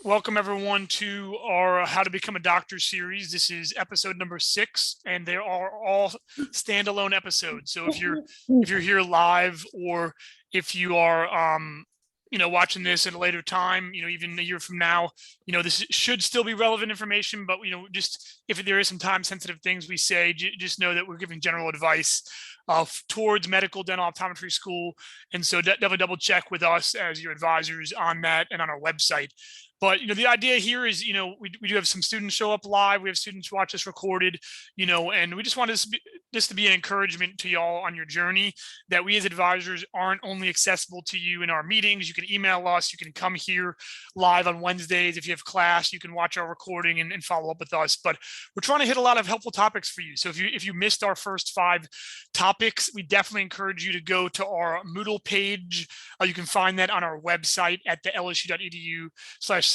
Welcome everyone to our How to Become a Doctor series. This is episode number 6, and they are all standalone episodes. So if you're here live, or if you are watching this at a later time, even a year from now, this should still be relevant information. But just if there is some time sensitive things we say, just know that we're giving general advice towards medical dental optometry school, and so definitely double check with us as your advisors on that and on our website. But the idea here is, we do have some students show up live. We have students watch us recorded, and we just want this to be an encouragement to y'all on your journey, that we as advisors aren't only accessible to you in our meetings. You can email us, you can come here live on Wednesdays. If you have class, you can watch our recording and follow up with us. But we're trying to hit a lot of helpful topics for you. So if you missed our first 5 topics, we definitely encourage you to go to our Moodle page. You can find that on our website at the lsu.edu/science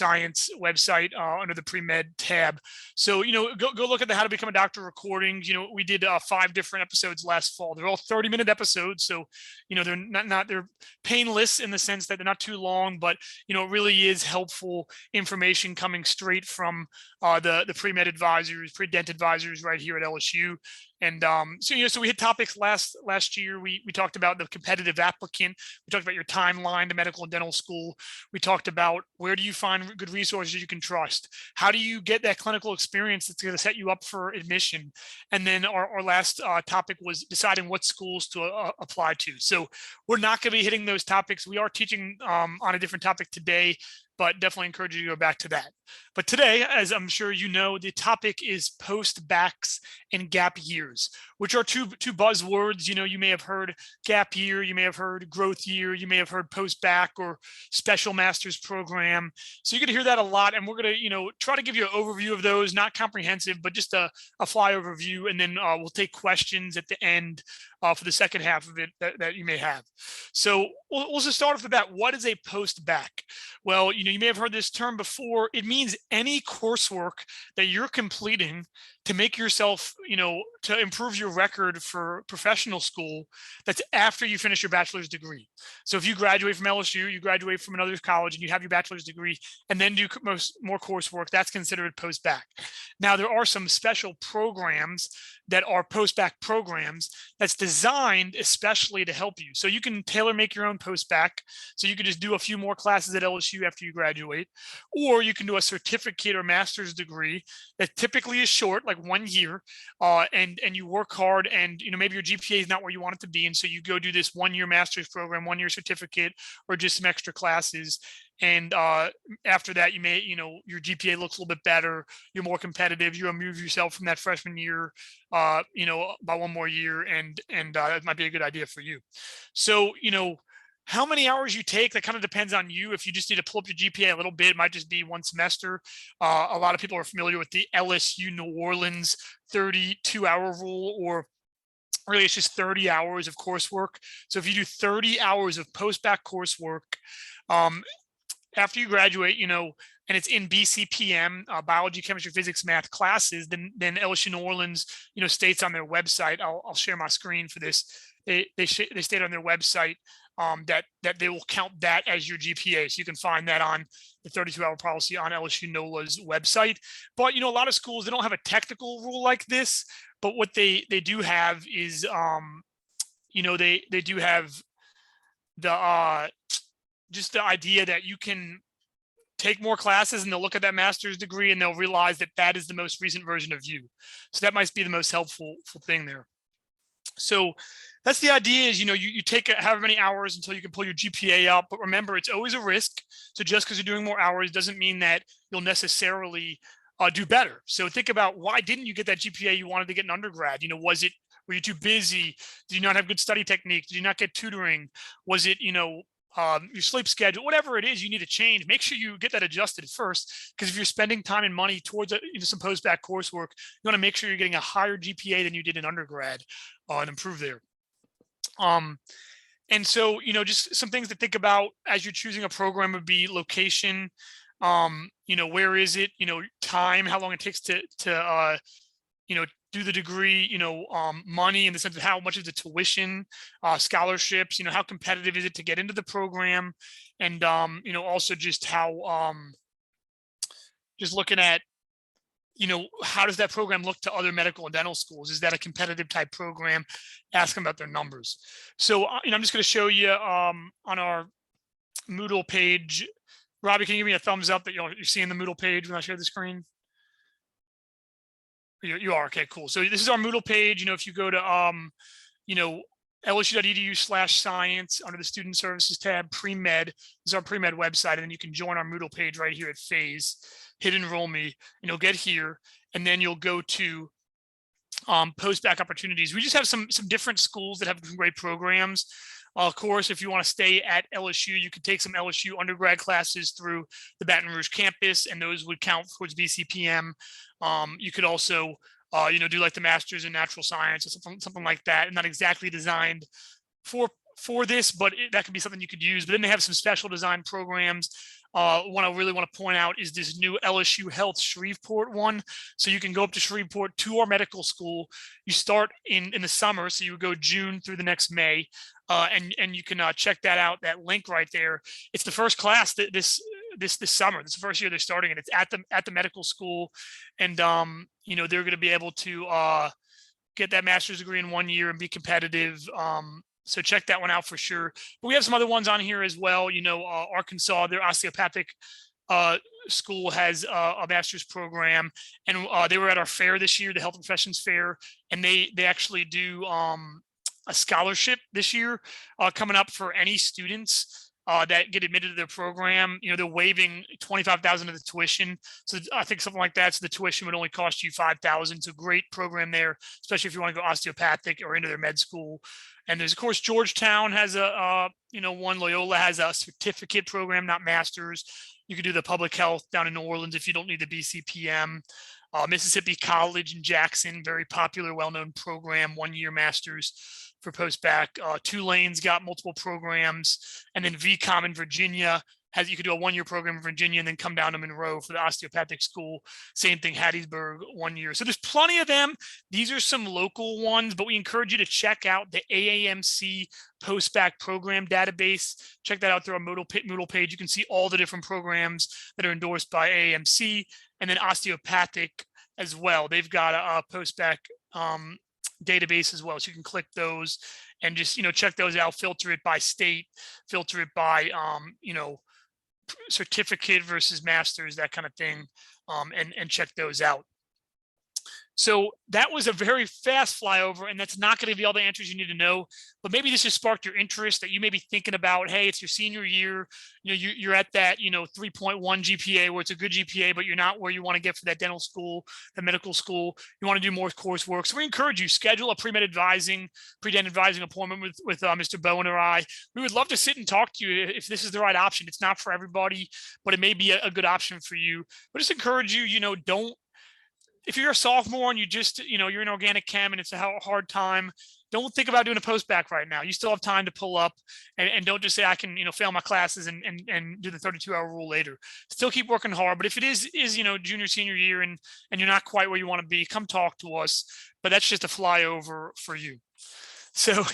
website under the pre-med tab. So, go look at the How to Become a Doctor recordings. We did 5 different episodes last fall. They're all 30-minute episodes. So, they're painless in the sense that they're not too long, but, it really is helpful information coming straight from the pre-med advisors, pre-dent advisors right here at LSU. And so we hit topics last year. We talked about the competitive applicant. We talked about your timeline to medical and dental school. We talked about where do you find good resources you can trust? How do you get that clinical experience that's going to set you up for admission? And then our last topic was deciding what schools to apply to. So we're not going to be hitting those topics. We are teaching on a different topic today, but definitely encourage you to go back to that. But today, as I'm sure you know, the topic is post-bacs and gap years, which are two buzzwords. You may have heard gap year, you may have heard growth year, you may have heard post-bac or special master's program. So you're going to hear that a lot, and we're going to, try to give you an overview of those, not comprehensive, but just a flyover view, and then we'll take questions at the end for the second half of it that you may have. So we'll just start off with that. What is a post-bac? Well, you may have heard this term before. It means any coursework that you're completing to make yourself, to improve your record for professional school, that's after you finish your bachelor's degree. So if you graduate from LSU, you graduate from another college, and you have your bachelor's degree, and then do more coursework, that's considered post-bac. Now, there are some special programs that are post-bac programs that's designed especially to help you. So you can tailor make your own post-bac. So you could just do a few more classes at LSU after you graduate, or you can do a certificate or master's degree that typically is short, like 1 year, and you work hard, and maybe your GPA is not where you want it to be, and so you go do this 1-year master's program, 1-year certificate, or just some extra classes. And after that, you may, your GPA looks a little bit better. You're more competitive. You remove yourself from that freshman year, by 1 more year, and that might be a good idea for you. So, how many hours you take, that kind of depends on you. If you just need to pull up your GPA a little bit, it might just be 1 semester. A lot of people are familiar with the LSU New Orleans 32-hour rule, or really it's just 30 hours of coursework. So if you do 30 hours of post-bac coursework, after you graduate, and it's in BCPM, biology, chemistry, physics, math classes, then LSU New Orleans, states on their website. I'll share my screen for this. They state on their website that they will count that as your GPA. So you can find that on the 32-hour policy on LSU NOLA's website. But a lot of schools, they don't have a technical rule like this. But what they do have is, they do have the just the idea that you can take more classes, and they'll look at that master's degree, and they'll realize that that is the most recent version of you. So that might be the most helpful thing there. So that's the idea, is, you take however many hours until you can pull your GPA up. But remember, it's always a risk. So just because you're doing more hours doesn't mean that you'll necessarily do better. So think about, why didn't you get that GPA you wanted to get in undergrad? Were you too busy? Did you not have good study technique? Did you not get tutoring? Was it, your sleep schedule? Whatever it is you need to change, make sure you get that adjusted first, because if you're spending time and money towards some post-bac coursework, you want to make sure you're getting a higher GPA than you did in undergrad, and improve there. And so, just some things to think about as you're choosing a program would be location, where is it, time, how long it takes to do the degree, money in the sense of how much is the tuition, scholarships, how competitive is it to get into the program, and also just how just looking at, how does that program look to other medical and dental schools? Is that a competitive type program? Ask them about their numbers. So, I'm just going to show you on our Moodle page. Robbie, can you give me a thumbs up that you're seeing the Moodle page when I share the screen? You are, okay, cool. So this is our Moodle page. If you go to, lsu.edu/science under the student services tab, pre-med, this is our pre-med website. And then you can join our Moodle page right here at Phase, hit enroll me, and you'll get here. And then you'll go to post-bac opportunities. We just have some different schools that have some great programs. Of course, if you want to stay at LSU, you could take some LSU undergrad classes through the Baton Rouge campus, and those would count towards BCPM. You could also, do like the master's in natural science or something like that, and not exactly designed for this, but that could be something you could use. But then they have some special design programs. One I really want to point out is this new LSU Health Shreveport one. So you can go up to Shreveport to our medical school. You start in the summer, so you would go June through the next May, and you can check that out. That link right there. It's the first class that this summer. This is the first year they're starting it. It's at the medical school, and they're going to be able to get that master's degree in 1 year and be competitive. So check that one out for sure. But we have some other ones on here as well. Arkansas, their osteopathic school has a master's program, and they were at our fair this year, the Health Professions Fair, and they actually do a scholarship this year coming up for any students that get admitted to their program. They're waiving $25,000 of the tuition. So I think something like that. So the tuition would only cost you $5,000. It's a great program there, especially if you want to go osteopathic or into their med school. And there's, of course, Georgetown has one. Loyola has a certificate program, not masters. You could do the public health down in New Orleans if you don't need the BCPM. Mississippi College in Jackson, very popular, well-known program, 1 year masters for post-bac. Tulane's got multiple programs. And then VCOM in Virginia you could do a 1 year program in Virginia and then come down to Monroe for the osteopathic school. Same thing, Hattiesburg, 1 year. So there's plenty of them. These are some local ones, but we encourage you to check out the AAMC post-bac program database. Check that out through our Moodle page. You can see all the different programs that are endorsed by AAMC, and then osteopathic as well. They've got a post-bac database as well. So you can click those and just, check those out, filter it by state, filter it by, certificate versus masters, that kind of thing, and check those out. So that was a very fast flyover, and that's not going to be all the answers you need to know, but maybe this just sparked your interest that you may be thinking about. Hey, it's your senior year, you're at that 3.1 GPA where it's a good GPA, but you're not where you want to get for that dental school, the medical school. You want to do more coursework. So we encourage you, schedule a pre-med advising appointment with Mr. Bowen or I. We would love to sit and talk to you if this is the right option. It's not for everybody, but it may be a good option for you. But just encourage you, if you're a sophomore and you're in organic chem and it's a hard time, don't think about doing a post-bac right now. You still have time to pull up, and don't just say I can, fail my classes and do the 32-hour rule later. Still keep working hard. But if it is junior, senior year and you're not quite where you want to be, come talk to us. But that's just a flyover for you. So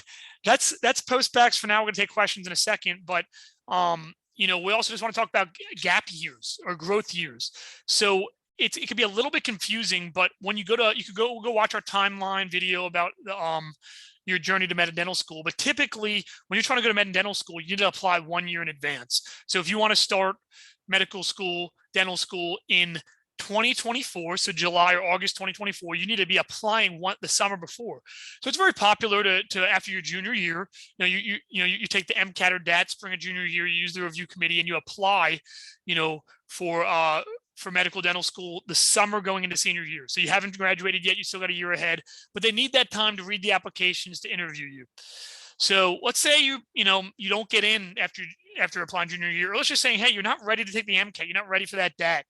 that's post-bacs for now. We're going to take questions in a second, but we also just want to talk about gap years or growth years. So it could be a little bit confusing, but when you could go watch our timeline video about your journey to med and dental school. But typically, when you're trying to go to med and dental school, you need to apply 1 year in advance. So if you want to start medical school, dental school in 2024, so July or August 2024, you need to be applying the summer before. So it's very popular to after your junior year, you take the MCAT or DAT spring of junior year, you use the review committee, and you apply, for medical dental school the summer going into senior year. So you haven't graduated yet, you still got a year ahead, but they need that time to read the applications, to interview you. So let's say you don't get in after applying junior year, or let's just say, hey, you're not ready to take the MCAT, you're not ready for that DAT.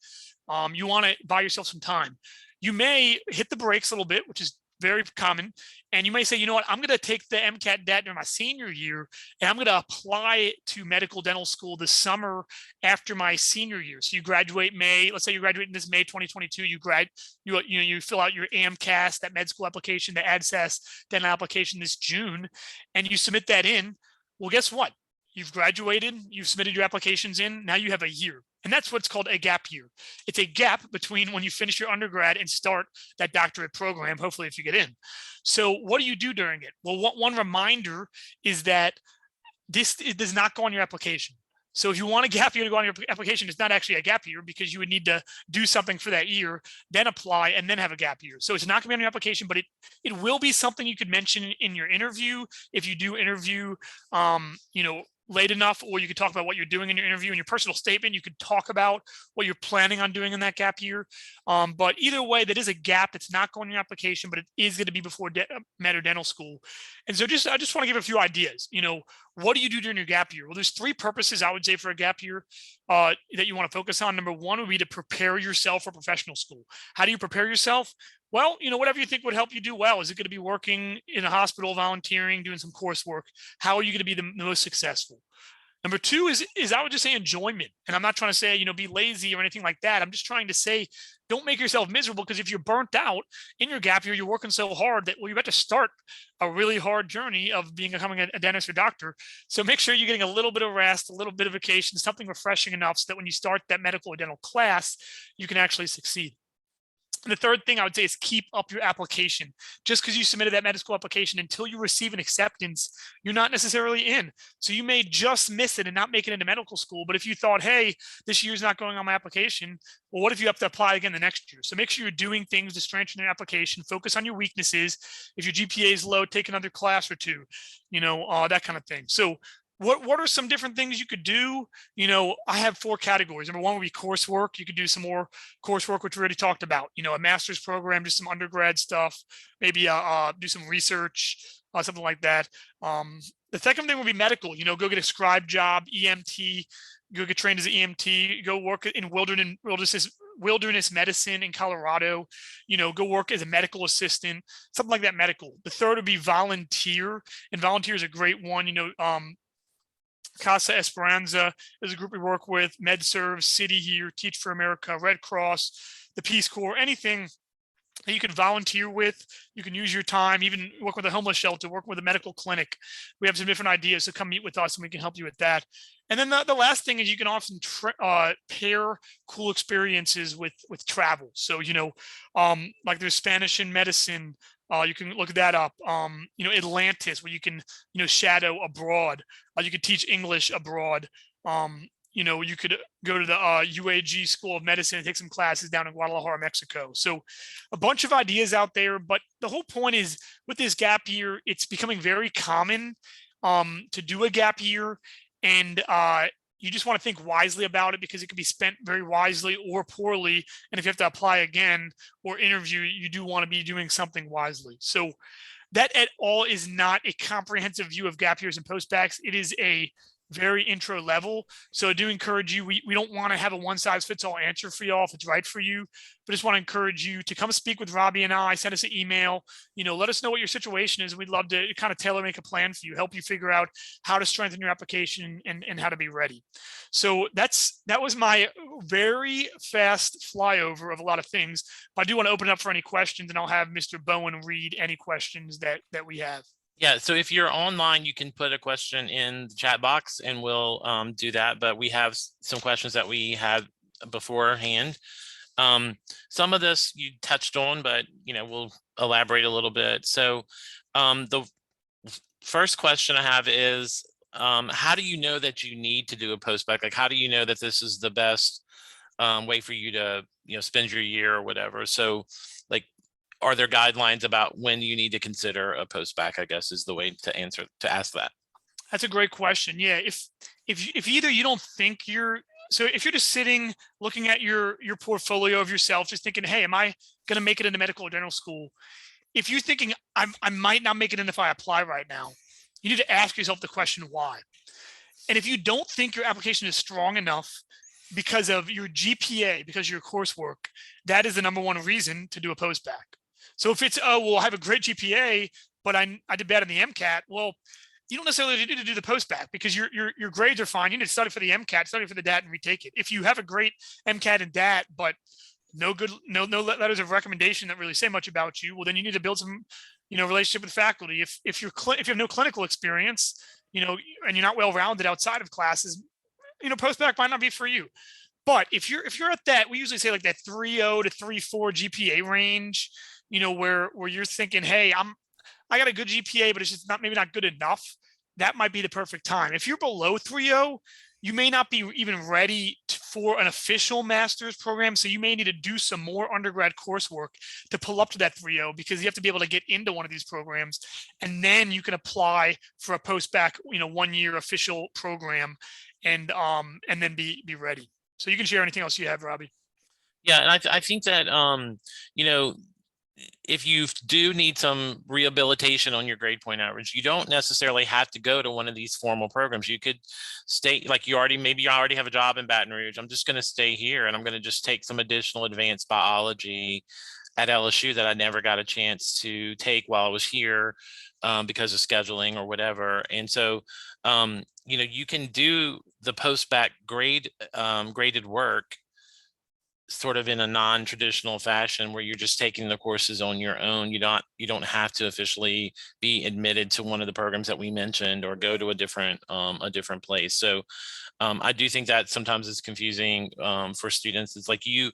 You want to buy yourself some time. You may hit the brakes a little bit, which is very common. And you may say, I'm going to take the MCAT DAT during my senior year, and I'm going to apply it to medical dental school this summer after my senior year. So you graduate May, let's say you graduate in this May 2022, you fill out your AMCAS, that med school application, the ADSAS dental application this June, and you submit that in. Well, guess what? you've graduated, you've submitted your applications in, now you have a year. And that's what's called a gap year. It's a gap between when you finish your undergrad and start that doctorate program, hopefully if you get in. So what do you do during it? Well, one reminder is that it does not go on your application. So if you want a gap year to go on your application, it's not actually a gap year because you would need to do something for that year, then apply, and then have a gap year. So it's not going to be on your application, but it will be something you could mention in your interview if you do interview, late enough, or you could talk about what you're doing in your interview. In your personal statement, you could talk about what you're planning on doing in that gap year. But either way, that is a gap that's not going in your application, but it is going to be before med or dental school. And so I just want to give a few ideas. What do you do during your gap year? Well, there's three purposes I would say for a gap year that you want to focus on. Number one would be to prepare yourself for professional school. How do you prepare yourself? Well, whatever you think would help you do well. Is it going to be working in a hospital, volunteering, doing some coursework? How are you going to be the most successful? Number two is I would just say enjoyment. And I'm not trying to say, be lazy or anything like that. I'm just trying to say, don't make yourself miserable, because if you're burnt out in your gap year, you're working so hard that, you're about to start a really hard journey of becoming a dentist or doctor. So make sure you're getting a little bit of rest, a little bit of vacation, something refreshing enough so that when you start that medical or dental class, you can actually succeed. And the third thing I would say is keep up your application. Just because you submitted that med school application, until you receive an acceptance, you're not necessarily in. So you may just miss it and not make it into medical school. But if you thought, hey, this year's not going on my application, well, what if you have to apply again the next year? So make sure you're doing things to strengthen your application. Focus on your weaknesses. If your GPA is low, take another class or two, that kind of thing. So what are some different things you could do? I have four categories. Number one would be coursework. You could do some more coursework, which we already talked about. A master's program, just some undergrad stuff, maybe do some research, something like that. The second thing would be medical. Go get a scribe job, EMT, go get trained as an EMT, go work in wilderness medicine in Colorado, go work as a medical assistant, something like that, medical. The third would be volunteer, and volunteer is a great one. Casa Esperanza is a group we work with, MedServe, City here, Teach for America, Red Cross, the Peace Corps, anything that you can volunteer with. You can use your time, even work with a homeless shelter, work with a medical clinic. We have some different ideas, so come meet with us and we can help you with that. And then the last thing is you can often pair cool experiences with travel. So, like there's Spanish in medicine. You can look that up. Atlantis, where you can, shadow abroad. You could teach English abroad. You could go to the UAG School of Medicine and take some classes down in Guadalajara, Mexico. So a bunch of ideas out there. But the whole point is, with this gap year, it's becoming very common to do a gap year. And you just want to think wisely about it, because it can be spent very wisely or poorly. And if you have to apply again or interview, you do want to be doing something wisely. So that at all is not a comprehensive view of gap years and postbacks. It is a very intro level. So I do encourage you, we don't want to have a one size fits all answer for y'all if it's right for you, but just want to encourage you to come speak with Robbie and I, send us an email, let us know what your situation is. We'd love to kind of tailor make a plan for you, help you figure out how to strengthen your application and how to be ready. So that was my very fast flyover of a lot of things. But I do want to open it up for any questions, and I'll have Mr. Bowen read any questions that we have. Yeah, so if you're online, you can put a question in the chat box and we'll do that. But we have some questions that we had beforehand. Some of this you touched on, but we'll elaborate a little bit. So the first question I have is, how do you know that you need to do a postback? Like, how do you know that this is the best way for you to spend your year or whatever? So like, are there guidelines about when you need to consider a postback, I guess is the way to ask that. That's a great question. Yeah. If either you don't think so if you're just sitting looking at your portfolio of yourself, just thinking, hey, am I going to make it into medical or dental school? If you're thinking I might not make it in if I apply right now, you need to ask yourself the question, why? And if you don't think your application is strong enough because of your GPA, because of your coursework, that is the number one reason to do a postback. So if it's, I have a great GPA, but I did bad on the MCAT, well, you don't necessarily need to do the postback because your grades are fine. You need to study for the MCAT, study for the DAT, and retake it. If you have a great MCAT and DAT, but no letters of recommendation that really say much about you, well, then you need to build some, relationship with faculty. If you have no clinical experience, and you're not well-rounded outside of classes, post-bac might not be for you. But if you're at that, we usually say like that 3.0 to 3.4 GPA range, where you're thinking, hey, I got a good GPA, but it's just maybe not good enough. That might be the perfect time. If you're below 3.0, you may not be even ready for an official master's program. So you may need to do some more undergrad coursework to pull up to that 3.0, because you have to be able to get into one of these programs. And then you can apply for a post-bac, 1-year official program, and then be ready. So you can share anything else you have, Robbie. Yeah, and I think that you know, if you do need some rehabilitation on your grade point average, you don't necessarily have to go to one of these formal programs. You could stay, like maybe you already have a job in Baton Rouge. I'm just going to stay here and I'm going to just take some additional advanced biology at LSU that I never got a chance to take while I was here because of scheduling or whatever. And so, you can do the post-bac graded work sort of in a non-traditional fashion where you're just taking the courses on your own. You don't have to officially be admitted to one of the programs that we mentioned or go to a different place. So I do think that sometimes it's confusing for students. It's like the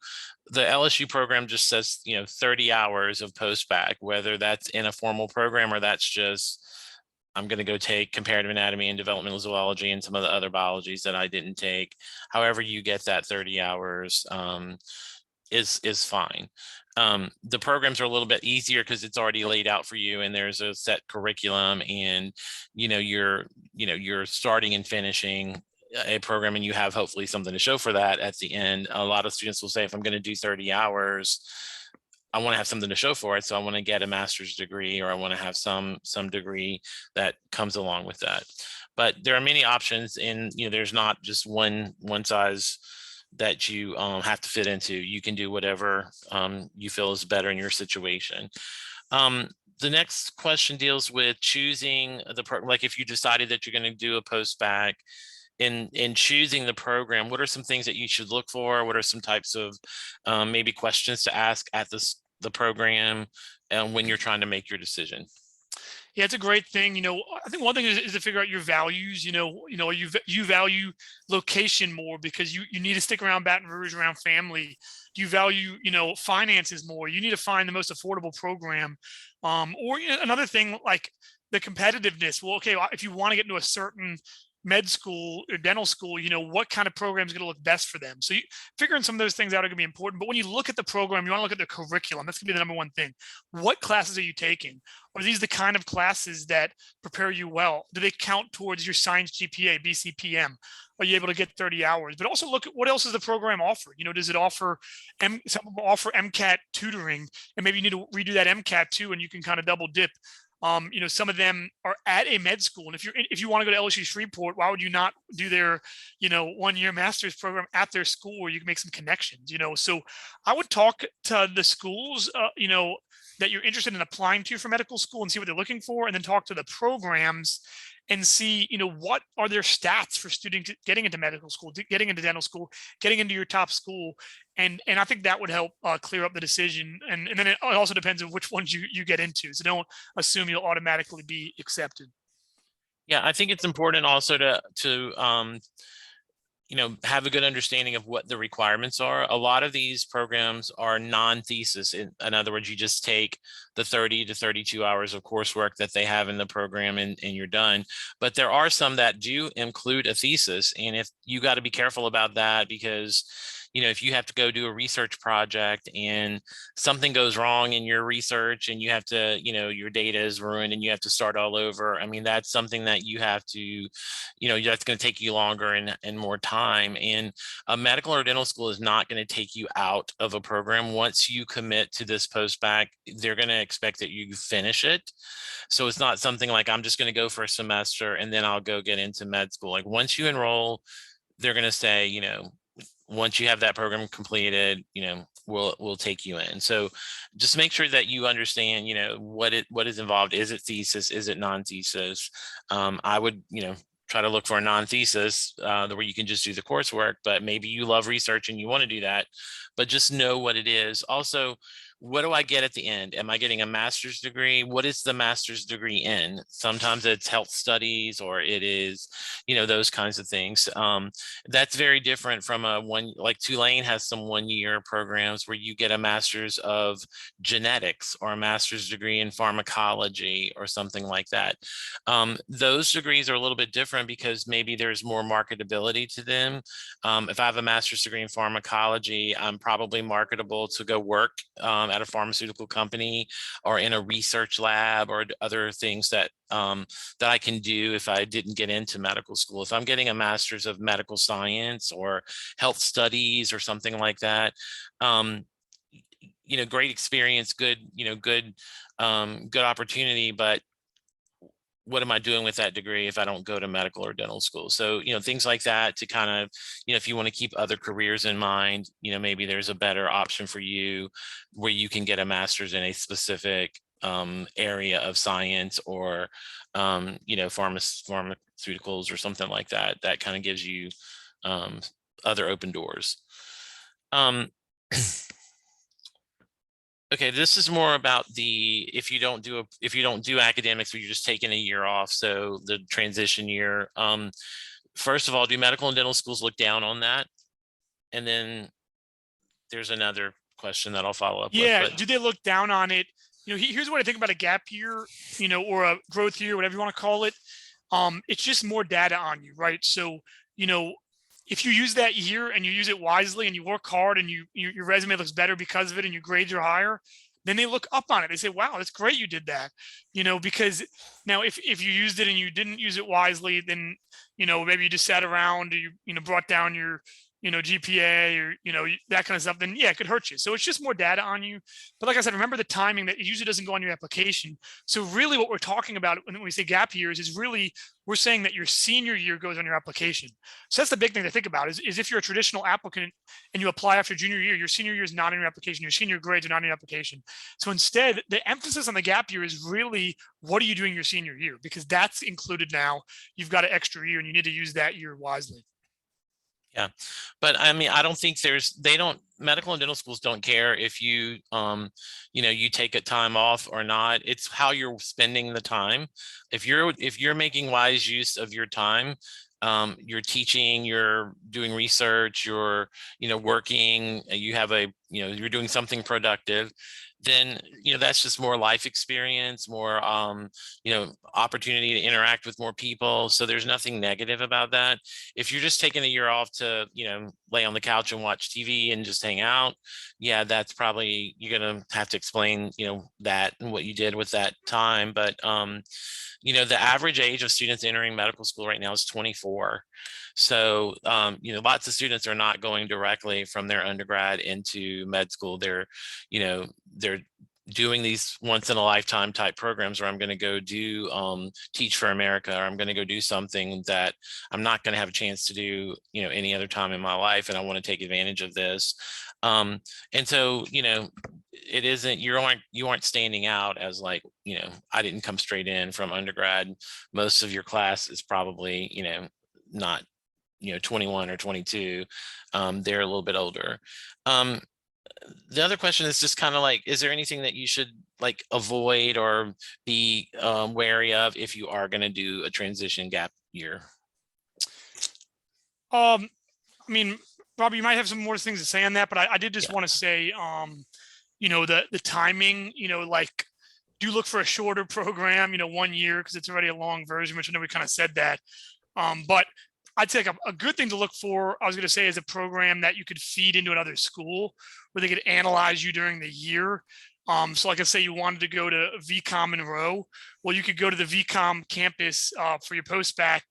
LSU program just says 30 hours of post-bac, whether that's in a formal program or that's just I'm going to go take comparative anatomy and developmental zoology and some of the other biologies that I didn't take. However you get that 30 hours is fine. The programs are a little bit easier because it's already laid out for you and there's a set curriculum, and you're starting and finishing a program and you have hopefully something to show for that at the end. A lot of students will say, if I'm going to do 30 hours, I want to have something to show for it. So I want to get a master's degree, or I want to have some degree that comes along with that. But there are many options, and there's not just one size that you have to fit into. You can do whatever you feel is better in your situation. The next question deals with choosing the program. Like if you decided that you're going to do a post-bac, in choosing the program, what are some things that you should look for? What are some types of maybe questions to ask at the program when you're trying to make your decision? Yeah, it's a great thing. I think one thing is to figure out your values. You value location more because you need to stick around Baton Rouge, around family. Do you value, finances more? You need to find the most affordable program. Or another thing like the competitiveness. Well, okay, if you want to get into a certain med school or dental school, what kind of program is going to look best for them. So figuring some of those things out are going to be important. But when you look at the program, you want to look at the curriculum. That's going to be the number one thing. What classes are you taking? Are these the kind of classes that prepare you well? Do they count towards your science GPA, BCPM? Are you able to get 30 hours? But also look at what else does the program offer? Does it offer some of them offer MCAT tutoring, and maybe you need to redo that MCAT too, and you can kind of double dip. Some of them are at a med school, and if you want to go to LSU Shreveport, why would you not do their 1-year master's program at their school where you can make some connections? So I would talk to the schools that you're interested in applying to for medical school and see what they're looking for, and then talk to the programs and see what are their stats for students getting into medical school, getting into dental school, getting into your top school. And I think that would help clear up the decision. And then it also depends on which ones you get into. So don't assume you'll automatically be accepted. Yeah, I think it's important also to have a good understanding of what the requirements are. A lot of these programs are non-thesis. In other words, you just take the 30 to 32 hours of coursework that they have in the program and you're done. But there are some that do include a thesis. And if you got to be careful about that, because if you have to go do a research project and something goes wrong in your research and you have to, your data is ruined and you have to start all over. I mean, that's something that you have to, that's going to take you longer and more time. And a medical or dental school is not going to take you out of a program. Once you commit to this post-bac, they're going to expect that you finish it. So it's not something like, I'm just going to go for a semester and then I'll go get into med school. Like once you enroll, they're going to say, once you have that program completed, we'll take you in. So just make sure that you understand, what is involved. Is it thesis? Is it non-thesis? I would, try to look for a non-thesis where you can just do the coursework, but maybe you love research and you want to do that. but just know what it is. Also, what do I get at the end? Am I getting a master's degree? What is the master's degree in? Sometimes it's health studies, or it is, those kinds of things. That's very different from like Tulane has some 1-year programs where you get a master's of genetics or a master's degree in pharmacology or something like that. Those degrees are a little bit different because maybe there's more marketability to them. If I have a master's degree in pharmacology, I'm probably marketable to go work at a pharmaceutical company or in a research lab or other things that I can do if I didn't get into medical school. If I'm getting a master's of medical science or health studies or something like that, great experience, good, good opportunity, but what am I doing with that degree if I don't go to medical or dental school? So, things like that to kind of, if you want to keep other careers in mind, maybe there's a better option for you where you can get a master's in a specific area of science or, pharmaceuticals or something like that. That kind of gives you other open doors. Okay, this is more about if you don't do academics, but you're just taking a year off, so the transition year. First of all, do medical and dental schools look down on that? And then there's another question that I'll follow up with. Yeah, do they look down on it? Here's what I think about a gap year, or a growth year, whatever you want to call it. It's just more data on you, right? So, if you use that year and you use it wisely and you work hard and your resume looks better because of it and your grades are higher, then they look up on it. They say, wow, that's great you did that. Because now if you used it and you didn't use it wisely, then, maybe you just sat around or you brought down your, GPA or, that kind of stuff, then yeah, it could hurt you. So it's just more data on you. But like I said, remember the timing that it usually doesn't go on your application. So really what we're talking about when we say gap years is really, we're saying that your senior year goes on your application. So that's the big thing to think about is if you're a traditional applicant and you apply after junior year, your senior year is not in your application. Your senior grades are not in your application. So instead, the emphasis on the gap year is really, what are you doing your senior year? Because that's included now. You've got an extra year and you need to use that year wisely. Yeah, but I mean, I don't think medical and dental schools don't care if you, you take a time off or not. It's how you're spending the time. If you're making wise use of your time, you're teaching, you're doing research, you're, working, you're doing something productive, then, that's just more life experience, more, opportunity to interact with more people. So there's nothing negative about that. If you're just taking a year off to, lay on the couch and watch TV and just hang out, yeah, that's probably, you're going to have to explain, that and what you did with that time. But, the average age of students entering medical school right now is 24. So, lots of students are not going directly from their undergrad into med school. They're doing these once in a lifetime type programs where I'm going to go do Teach for America, or I'm going to go do something that I'm not going to have a chance to do, any other time in my life. And I want to take advantage of this. And so, it isn't, you aren't standing out as like, I didn't come straight in from undergrad. Most of your class is probably, not, 21 or 22. They're a little bit older. The other question is just kind of like, is there anything that you should like avoid or be wary of if you are going to do a transition gap year? I mean, Robbie, you might have some more things to say on that, but I did just want to say, the timing, like, do look for a shorter program, 1 year, because it's already a long version, which I know we kind of said that. But I'd say like a good thing to look for, I was going to say, is a program that you could feed into another school where they could analyze you during the year. So like I say, you wanted to go to VCOM Monroe. Well, you could go to the VCOM campus for your postback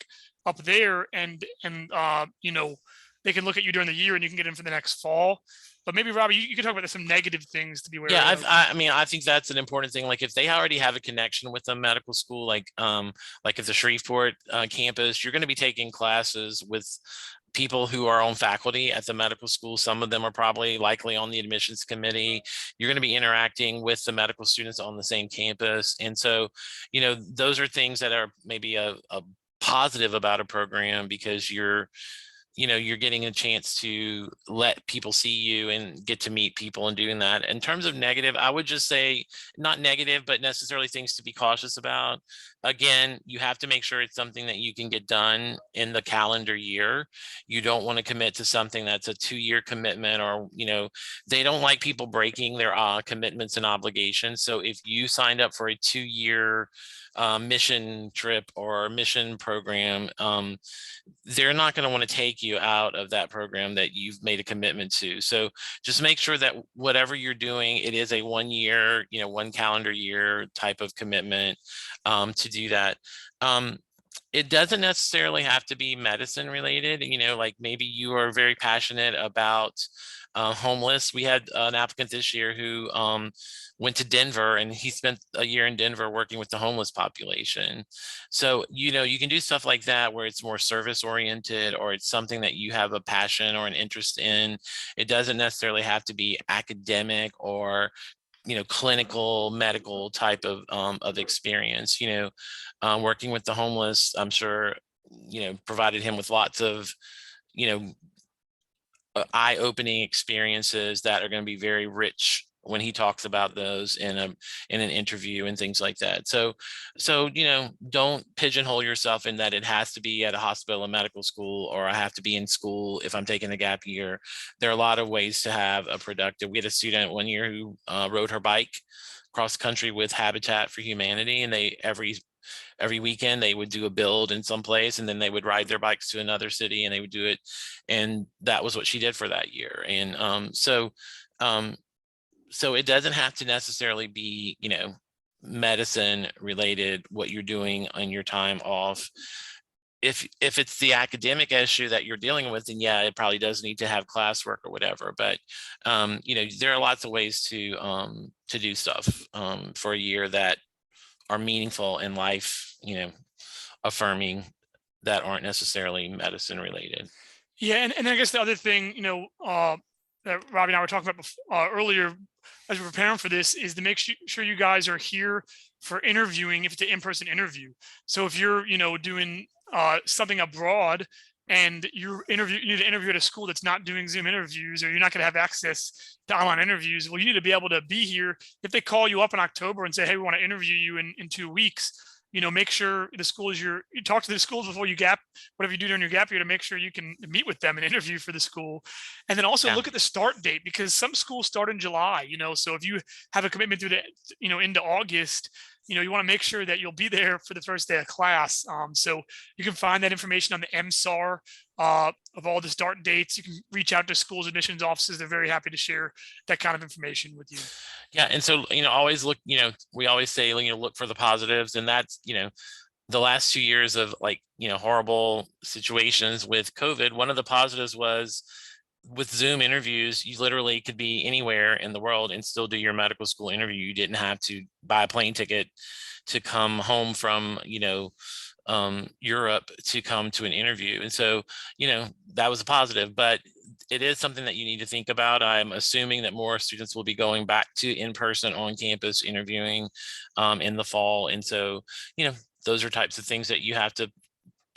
up there, and they can look at you during the year and you can get in for the next fall. But maybe, Robbie, you can talk about some negative things to be aware of. I mean, I think that's an important thing. Like if they already have a connection with a medical school, like if the Shreveport campus, you're going to be taking classes with people who are on faculty at the medical school. Some of them are probably likely on the admissions committee. You're going to be interacting with the medical students on the same campus. And so, those are things that are maybe a positive about a program, because you're you're getting a chance to let people see you and get to meet people and doing that. In terms of negative, I would just say not negative, but necessarily things to be cautious about. Again, you have to make sure it's something that you can get done in the calendar year. You don't want to commit to something that's a 2-year commitment, or, they don't like people breaking their commitments and obligations. So if you signed up for a 2-year mission trip or mission program, they're not going to want to take you out of that program that you've made a commitment to. So just make sure that whatever you're doing, it is a 1 year, 1 calendar year type of commitment to do that. It doesn't necessarily have to be medicine related. Like maybe you are very passionate about homeless. We had an applicant this year who went to Denver, and he spent a year in Denver working with the homeless population. So, you can do stuff like that where it's more service oriented, or it's something that you have a passion or an interest in. It doesn't necessarily have to be academic or clinical medical type of experience. Working with the homeless, I'm sure provided him with lots of eye-opening experiences that are going to be very rich when he talks about those in an interview and things like that. So don't pigeonhole yourself in that it has to be at a hospital and medical school, or I have to be in school if I'm taking a gap year. There are a lot of ways to have a productive. We had a student one year who rode her bike cross country with Habitat for Humanity, and they every weekend they would do a build in some place, and then they would ride their bikes to another city and they would do it. And that was what she did for that year. And so it doesn't have to necessarily be, medicine related, what you're doing on your time off. If it's the academic issue that you're dealing with, then yeah, it probably does need to have classwork or whatever. But there are lots of ways to do stuff for a year that are meaningful in life, affirming, that aren't necessarily medicine related. Yeah, and I guess the other thing, that Robbie and I were talking about earlier as we're preparing for this, is to make sure you guys are here for interviewing if it's an in-person interview. So if you're, doing something abroad and you need to interview at a school that's not doing Zoom interviews, or you're not going to have access to online interviews, well, you need to be able to be here. If they call you up in October and say, hey, we want to interview you in 2 weeks, make sure the schools you talk to the schools before you whatever you do during your gap year, to make sure you can meet with them and interview for the school. And then also look at the start date, because some schools start in July, so if you have a commitment through into August, you want to make sure that you'll be there for the first day of class. So you can find that information on the MSAR of all the start dates. You can reach out to schools admissions offices. They're very happy to share that kind of information with you. Yeah. And so, always look, we always say, look for the positives. And that's, the last 2 years of horrible situations with COVID, one of the positives was with Zoom interviews, you literally could be anywhere in the world and still do your medical school interview. You didn't have to buy a plane ticket to come home from, Europe to come to an interview. And so, that was a positive, but it is something that you need to think about. I'm assuming that more students will be going back to in-person on campus interviewing in the fall. And so, those are types of things that you have to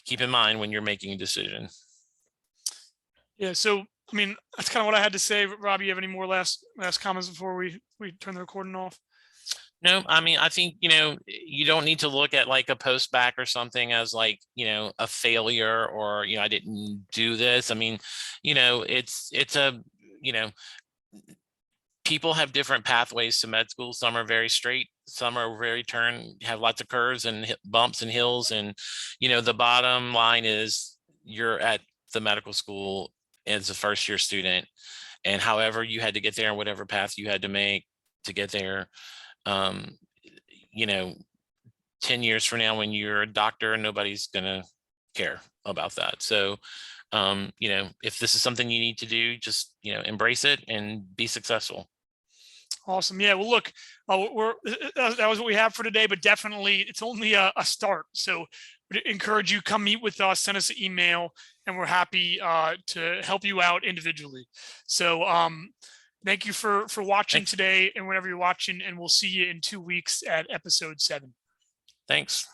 keep in mind when you're making a decision. Yeah. So, that's kind of what I had to say. Robbie, you have any more last comments before we turn the recording off? No, I think, you don't need to look at like a post-bac or something as like, a failure, or, I didn't do this. It's a, people have different pathways to med school. Some are very straight, some are very have lots of curves and bumps and hills. And, the bottom line is you're at the medical school as a first year student, and however you had to get there and whatever path you had to make to get there, 10 years from now, when you're a doctor, nobody's gonna care about that. So, if this is something you need to do, just, embrace it and be successful. Awesome. Yeah. Well, look, that was what we have for today, but definitely it's only a start. So we'd encourage you, come meet with us, send us an email, and we're happy to help you out individually. So thank you for watching today, and whenever you're watching, and we'll see you in 2 weeks at episode 7. Thanks.